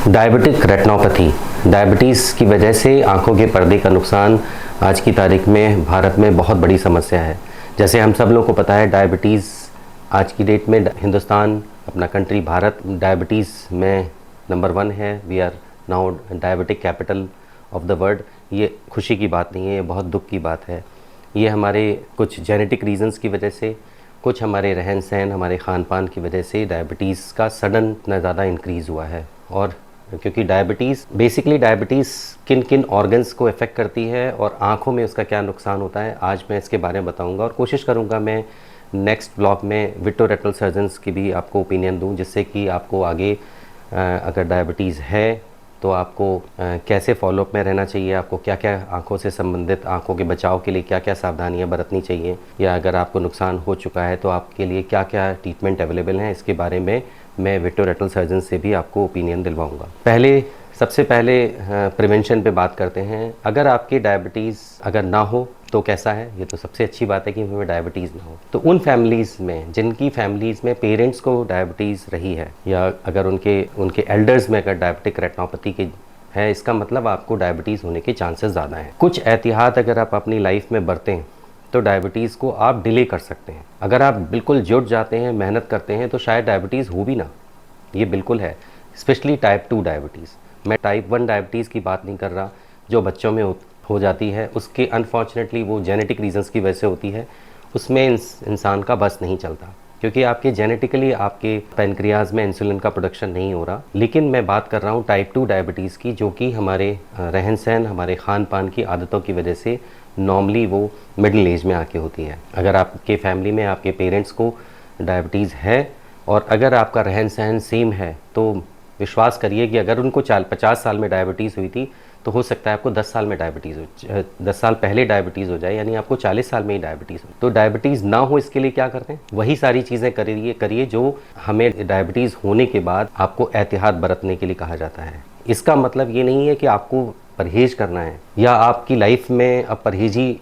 Diabetic retinopathy, diabetes की वजह से आंखों के पर्दे का नुकसान आज की तारीख में भारत में बहुत बड़ी समस्या है। जैसे हम सब लोगों को पता है, डायबिटीज़ आज की डेट में हिंदुस्तान, अपना कंट्री भारत, डायबिटीज़ में नंबर 1 है। We are now diabetic capital of the world. ये खुशी की बात नहीं है, ये बहुत दुख की बात है। ये हमारे कुछ जेनेटिक रीजंस की वजह से, कुछ हमारे रहन सहन, हमारे खान पान की वजह से डायबिटीज़ का सडन इतना ज़्यादा इंक्रीज़ हुआ है। और क्योंकि बेसिकली डायबिटीज़ किन किन ऑर्गन्स को इफ़ेक्ट करती है और आँखों में उसका क्या नुकसान होता है, आज मैं इसके बारे में बताऊंगा। और कोशिश करूंगा मैं नेक्स्ट ब्लॉग में विट्रोरेटिनल सर्जन्स की भी आपको ओपिनियन दूं, जिससे कि आपको आगे अगर डायबिटीज़ है तो आपको कैसे फॉलोअप में रहना चाहिए, आपको क्या क्या आँखों से संबंधित, आँखों के बचाव के लिए क्या क्या सावधानियाँ बरतनी चाहिए, या अगर आपको नुकसान हो चुका है तो आपके लिए क्या क्या ट्रीटमेंट अवेलेबल हैं, इसके बारे में मैं विट्रोरेटिनल सर्जन से भी आपको ओपिनियन दिलवाऊंगा। सबसे पहले प्रिवेंशन पे बात करते हैं। अगर आपकी डायबिटीज़ अगर ना हो तो कैसा है, ये तो सबसे अच्छी बात है कि हमें डायबिटीज़ ना हो। तो उन फैमिलीज़ में जिनकी फैमिलीज़ में पेरेंट्स को डायबिटीज़ रही है, या अगर उनके एल्डर्स में अगर डायबिटिक रेटिनोपैथी की है, इसका मतलब आपको डायबिटीज़ होने के चांसेस ज़्यादा हैं। कुछ एहतियात अगर आप अपनी लाइफ में बरतें तो डायबिटीज़ को आप डिले कर सकते हैं। अगर आप बिल्कुल जुट जाते हैं, मेहनत करते हैं, तो शायद डायबिटीज़ हो भी ना, ये बिल्कुल है। स्पेशली टाइप 2 डायबिटीज़, मैं टाइप 1 डायबिटीज़ की बात नहीं कर रहा जो बच्चों में हो जाती है। उसके अनफॉर्चुनेटली वो जेनेटिक रीजंस की वजह से होती है। उसमें इंसान का बस नहीं चलता, क्योंकि आपके जेनेटिकली आपके पैनक्रियाज में इंसुलिन का प्रोडक्शन नहीं हो रहा। लेकिन मैं बात कर रहा हूँ टाइप 2 डायबिटीज़ की, जो कि हमारे रहन सहन, हमारे खान पान की आदतों की वजह से नॉर्मली वो मिडिल एज में आके होती है। अगर आपके फैमिली में आपके पेरेंट्स को डायबिटीज़ है और अगर आपका रहन सहन सेम है, तो विश्वास करिए कि अगर उनको 50 साल में डायबिटीज़ हुई थी तो हो सकता है आपको 10 साल में 10 साल पहले डायबिटीज़ हो जाए, यानी आपको 40 साल में ही डायबिटीज़ हो। तो डायबिटीज़ ना हो इसके लिए क्या करते हैं, वही सारी चीज़ें करिए जो हमें डायबिटीज़ होने के बाद आपको एहतियात बरतने के लिए कहा जाता है। इसका मतलब ये नहीं है कि आपको परहेज़ करना है, या आपकी लाइफ में अब परहेज़ ही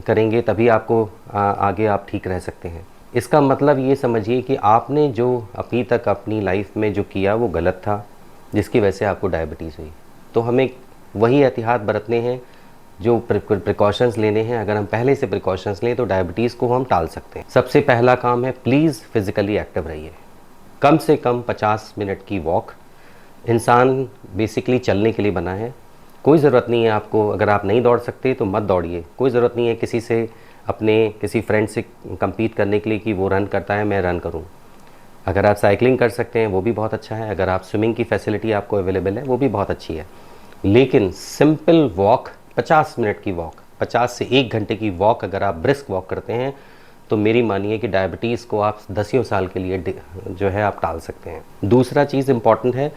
करेंगे तभी आपको आगे आप ठीक रह सकते हैं। इसका मतलब ये समझिए कि आपने जो अभी तक अपनी लाइफ में जो किया वो गलत था, जिसकी वजह से आपको डायबिटीज़ हुई। तो हमें वही एहतियात बरतने हैं, जो प्रिकॉशंस लेने हैं। अगर हम पहले से प्रिकॉशंस लें तो डायबिटीज़ को हम टाल सकते हैं। सबसे पहला काम है, प्लीज़ फिज़िकली एक्टिव रहिए। कम से कम 50 मिनट की वॉक। इंसान बेसिकली चलने के लिए बना है। कोई ज़रूरत नहीं है आपको, अगर आप नहीं दौड़ सकते तो मत दौड़िए। कोई ज़रूरत नहीं है किसी फ्रेंड से कम्पीट करने के लिए कि वो रन करता है मैं रन करूं। अगर आप साइकिलिंग कर सकते हैं वो भी बहुत अच्छा है। अगर आप स्विमिंग की फैसिलिटी आपको अवेलेबल है वो भी बहुत अच्छी है। लेकिन सिंपल वॉक, 50 मिनट की वॉक, 50 से 1 घंटे की वॉक अगर आप ब्रिस्क वॉक करते हैं तो मेरी मानिए कि डायबिटीज़ को आप 10 साल के लिए जो है आप टाल सकते हैं। दूसरा चीज़ इम्पॉर्टेंट है,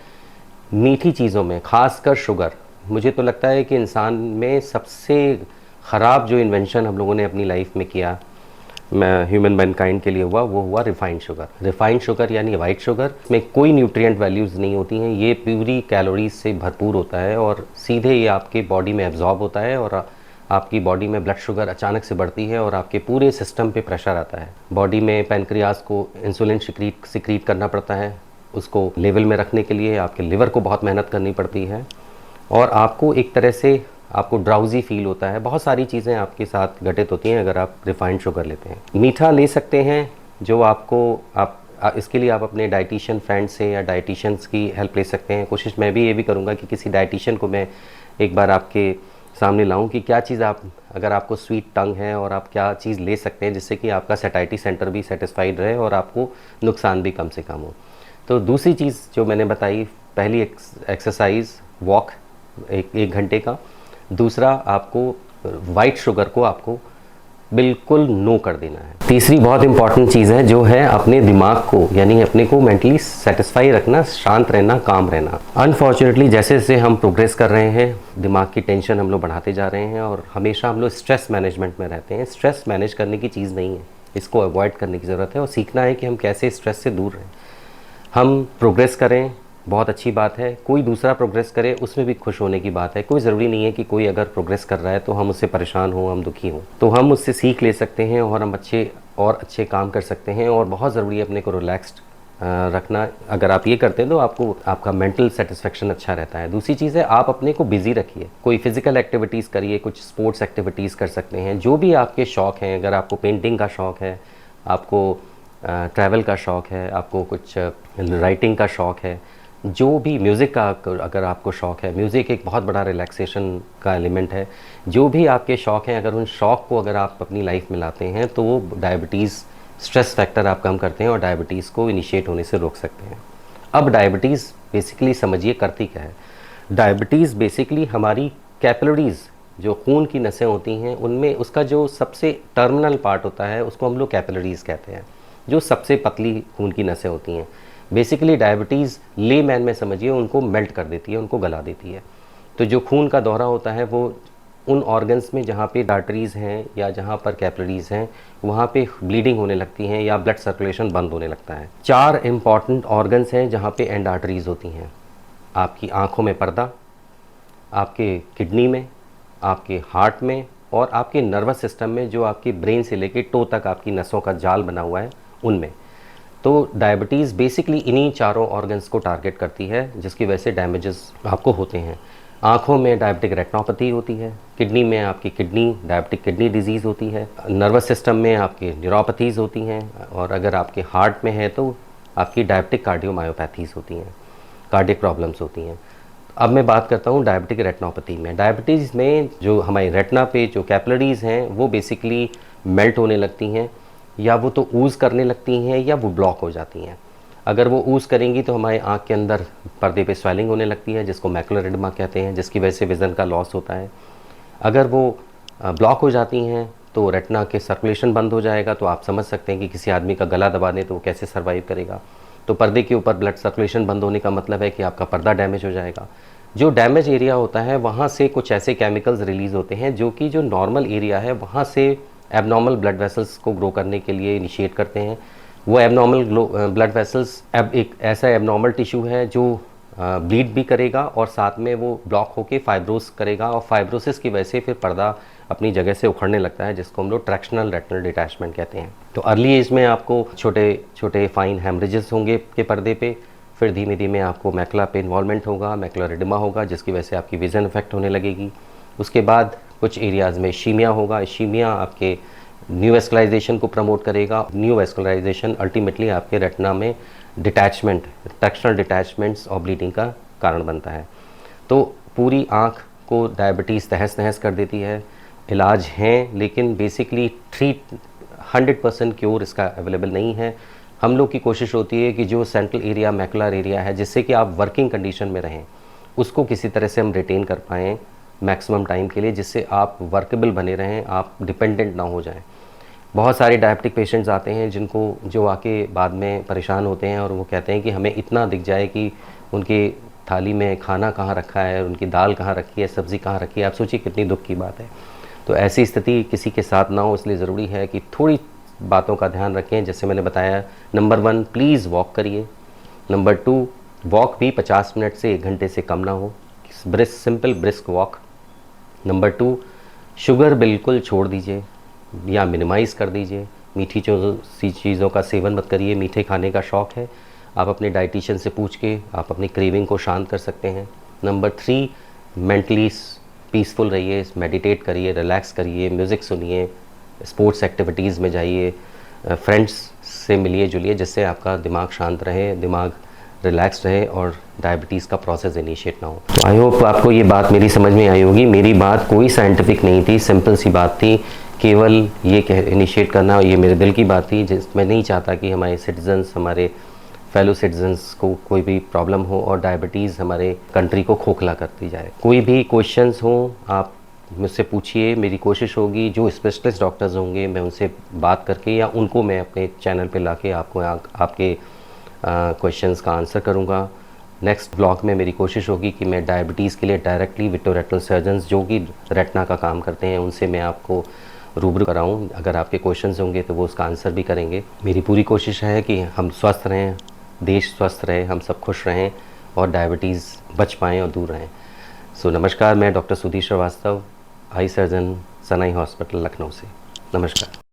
मीठी चीज़ों में खासकर शुगर। मुझे तो लगता है कि इंसान में सबसे ख़राब जो इन्वेंशन हम लोगों ने अपनी लाइफ में किया, ह्यूमन मैनकाइंड के लिए हुआ, वो हुआ रिफ़ाइंड शुगर। रिफ़ाइंड शुगर यानी वाइट शुगर, इसमें कोई न्यूट्रिएंट वैल्यूज़ नहीं होती हैं। ये प्यूरी कैलोरीज से भरपूर होता है और सीधे ये आपके बॉडी में एब्जॉर्ब होता है और आपकी बॉडी में ब्लड शुगर अचानक से बढ़ती है और आपके पूरे सिस्टम पे प्रेशर आता है। बॉडी में पैनक्रियाज को इंसुलिन सिक्रीट करना पड़ता है। उसको लेवल में रखने के लिए आपके लिवर को बहुत मेहनत करनी पड़ती है और आपको एक तरह से आपको ड्राउजी फील होता है। बहुत सारी चीज़ें आपके साथ घटित होती हैं अगर आप रिफाइंड शुगर लेते हैं। मीठा ले सकते हैं, जो इसके लिए आप अपने डाइटिशियन फ्रेंड से या डाइटिशियंस की हेल्प ले सकते हैं। कोशिश मैं भी ये भी करूँगा कि किसी डाइटिशियन को मैं एक बार आपके सामने लाऊं कि क्या चीज़ अगर आपको स्वीट टंग है और आप क्या चीज़ ले सकते हैं जिससे कि आपका सैटिस्फाइटी सेंटर भी सेटिस्फाइड रहे और आपको नुकसान भी कम से कम हो। तो दूसरी चीज़ जो मैंने बताई, पहली एक्सरसाइज वॉक 1 घंटे का। दूसरा, आपको वाइट शुगर को आपको बिल्कुल नो कर देना है। तीसरी बहुत इंपॉर्टेंट चीज़ है जो है अपने दिमाग को, यानी अपने को मेंटली सेटिस्फाई रखना, शांत रहना, काम रहना। अनफॉर्चुनेटली जैसे जैसे हम प्रोग्रेस कर रहे हैं, दिमाग की टेंशन हम लोग बढ़ाते जा रहे हैं और हमेशा हम लोग स्ट्रेस मैनेजमेंट में रहते हैं। स्ट्रेस मैनेज करने की चीज़ नहीं है, इसको अवॉइड करने की ज़रूरत है और सीखना है कि हम कैसे स्ट्रेस से दूर रहें। हम प्रोग्रेस करें, बहुत अच्छी बात है। कोई दूसरा प्रोग्रेस करे, उसमें भी खुश होने की बात है। कोई ज़रूरी नहीं है कि कोई अगर प्रोग्रेस कर रहा है तो हम उससे परेशान हों, हम दुखी हों। तो हम उससे सीख ले सकते हैं और हम अच्छे काम कर सकते हैं। और बहुत ज़रूरी है अपने को रिलैक्स्ड रखना, अगर आप ये करते हैं तो आपको आपका मेंटल सेटिस्फेक्शन अच्छा रहता है। दूसरी चीज़ है, आप अपने को बिज़ी रखिए, कोई फिज़िकल एक्टिविटीज़ करिए, कुछ स्पोर्ट्स एक्टिविटीज़ कर सकते हैं, जो भी आपके शौक़ हैं। अगर आपको पेंटिंग का शौक़ है, आपको ट्रैवल का शौक़ है, आपको कुछ राइटिंग का शौक़ है, जो भी म्यूज़िक का अगर आपको शौक़ है, म्यूज़िक एक बहुत बड़ा रिलैक्सेशन का एलिमेंट है। जो भी आपके शौक़ हैं, अगर उन शौक़ को अगर आप अपनी लाइफ में लाते हैं तो वो डायबिटीज़ स्ट्रेस फैक्टर आप कम करते हैं और डायबिटीज़ को इनिशिएट होने से रोक सकते हैं। अब डायबिटीज़ बेसिकली समझिए करती क्या है। डायबिटीज़ बेसिकली हमारी कैपिलरीज़, जो खून की नसें होती हैं, उनमें उसका जो सबसे टर्मिनल पार्ट होता है उसको हम लोग कैपिलरीज़ कहते हैं, जो सबसे पतली खून की नसें होती हैं। बेसिकली डायबिटीज़ लेमैन में समझिए उनको मेल्ट कर देती है, उनको गला देती है। तो जो खून का दौरा होता है वो उन ऑर्गन्स में जहाँ पे आर्टरीज़ हैं या जहाँ पर कैपिलरीज़ हैं, वहाँ पे ब्लीडिंग होने लगती हैं या ब्लड सर्कुलेशन बंद होने लगता है। 4 इम्पॉर्टेंट ऑर्गन्स हैं जहाँ पे एंड आर्टरीज़ होती हैं। आपकी आँखों में पर्दा, आपके किडनी में, आपके हार्ट में और आपके नर्वस सिस्टम में, जो आपकी ब्रेन से लेके टो तक आपकी नसों का जाल बना हुआ है, उनमें। तो डायबिटीज़ बेसिकली इन्हीं चारों ऑर्गन्स को टारगेट करती है, जिसकी वजह से डैमेजेस आपको होते हैं। आँखों में डायबिटिक रेटिनोपैथी होती है, किडनी में आपकी डायबिटिक किडनी डिजीज़ होती है, नर्वस सिस्टम में आपकी न्यूरोपैथीज़ होती हैं, और अगर आपके हार्ट में है तो आपकी डायबिटिक कार्डियोमायोपैथीज़ होती हैं, कार्डियक प्रॉब्लम्स होती हैं। अब मैं बात करता हूँ डायबिटिक रेटिनोपैथी में। डायबिटीज़ में जो हमारी रेटिना पे जो कैपिलरीज़ हैं वो बेसिकली मेल्ट होने लगती हैं, या वो तो ऊज़ करने लगती हैं या वो ब्लॉक हो जाती हैं। अगर वो ऊज़ करेंगी तो हमारे आँख के अंदर पर्दे पे स्वेलिंग होने लगती है, जिसको मैकुलर एडिमा कहते हैं, जिसकी वजह से विज़न का लॉस होता है। अगर वो ब्लॉक हो जाती हैं तो रेटिना के सर्कुलेशन बंद हो जाएगा। तो आप समझ सकते हैं कि किसी आदमी का गला दबा दें तो वो कैसे सर्वाइव करेगा। तो पर्दे के ऊपर ब्लड सर्कुलेशन बंद होने का मतलब है कि आपका पर्दा डैमेज हो जाएगा। जो डैमेज एरिया होता है वहाँ से कुछ ऐसे केमिकल्स रिलीज़ होते हैं जो कि जो नॉर्मल एरिया है वहाँ से एबनॉर्मल ब्लड वेसल्स को ग्रो करने के लिए इनिशिएट करते हैं। वो एबनॉर्मल ब्लड वेसल्स अब एक ऐसा एबनॉर्मल टिश्यू है जो ब्लीड भी करेगा और साथ में वो ब्लॉक होके फाइब्रोस करेगा, और फाइब्रोसिस की वजह से फिर पर्दा अपनी जगह से उखड़ने लगता है, जिसको हम लोग ट्रैक्शनल रेटिनल डिटैचमेंट कहते हैं। तो अर्ली एज में आपको छोटे छोटे फाइन हेमरेजेस होंगे के पर्दे पे, फिर धीमे धीमे आपको मैकुला पे इन्वॉल्वमेंट होगा, मैकुलर एडिमा होगा, जिसकी वजह से आपकी विज़न इफेक्ट होने लगेगी। उसके बाद कुछ एरियाज़ में इश्कीमिया होगा। इश्कीमिया आपके न्यू वेस्कुलराइजेशन को प्रमोट करेगा। न्यू वेस्कुलराइजेशन अल्टीमेटली आपके रेटिना में डिटैचमेंट, ट्रैक्शनल डिटैचमेंट्स और ब्लीडिंग का कारण बनता है। तो पूरी आँख को डायबिटीज़ तहस नहस कर देती है। इलाज हैं लेकिन बेसिकली 100% क्योर इसका अवेलेबल नहीं है। हम लोग की कोशिश होती है कि जो सेंट्रल एरिया मैकुलर एरिया है, जिससे कि आप वर्किंग कंडीशन में रहें, उसको किसी तरह से हम रिटेन कर पाएँ मैक्सिमम टाइम के लिए, जिससे आप वर्केबल बने रहें, आप डिपेंडेंट ना हो जाएं। बहुत सारे डायबिटिक पेशेंट्स आते हैं जो आके बाद में परेशान होते हैं और वो कहते हैं कि हमें इतना दिख जाए कि उनकी थाली में खाना कहाँ रखा है, उनकी दाल कहाँ रखी है, सब्ज़ी कहाँ रखी है। आप सोचिए कितनी दुख की बात है। तो ऐसी स्थिति किसी के साथ ना हो, इसलिए ज़रूरी है कि थोड़ी बातों का ध्यान रखें। जैसे मैंने बताया, नंबर 1 प्लीज़ वॉक करिए। नंबर 2 वॉक भी 50 मिनट से 1 घंटे से कम ना हो, simple brisk walk. Number 2 sugar बिल्कुल छोड़ दीजिए या मिनिमाइज़ कर दीजिए। मीठी चीज़ों का सेवन मत करिए। मीठे खाने का शौक़ है, आप अपने डाइटिशियन से पूछ के आप अपनी क्रेविंग को शांत कर सकते हैं। नंबर 3 मेंटली पीसफुल रहिए, मेडिटेट करिए, रिलैक्स करिए, म्यूज़िक सुनिए, स्पोर्ट्स एक्टिविटीज़ में जाइए, फ्रेंड्स से मिलिए जुलिए, जिससे आपका दिमाग शांत रहे, दिमाग रिलैक्स रहे और डायबिटीज़ का प्रोसेस इनिशिएट ना हो। तो आई होप आपको ये बात मेरी समझ में आई होगी। मेरी बात कोई साइंटिफिक नहीं थी, सिंपल सी बात थी। केवल ये इनिशिएट करना, ये मेरे दिल की बात थी, मैं नहीं चाहता कि हमारे सिटीजन्स, हमारे फेलो सिटीजन्स को कोई भी प्रॉब्लम हो और डायबिटीज़ हमारे कंट्री को खोखला करती जाए। कोई भी क्वेश्चंस हो आप मुझसे पूछिए, मेरी कोशिश होगी जो स्पेशलिस्ट डॉक्टर्स होंगे मैं उनसे बात करके या उनको मैं अपने चैनल पे लाके आपको आपके क्वेश्चंस का आंसर करूँगा। नेक्स्ट ब्लॉग में मेरी कोशिश होगी कि मैं डायबिटीज़ के लिए डायरेक्टली विट्रोरेटिनल सर्जन्स जो कि रेटिना का काम करते हैं उनसे मैं आपको रूबरू कराऊँ। अगर आपके क्वेश्चंस होंगे तो वो उसका आंसर भी करेंगे। मेरी पूरी कोशिश है कि हम स्वस्थ रहें, देश स्वस्थ रहे, हम सब खुश रहें और डायबिटीज़ बच पाएँ और दूर रहें। सो नमस्कार, मैं doctor Sudhir Srivastava, eye surgeon, Sanai hospital Lucknow से। नमस्कार।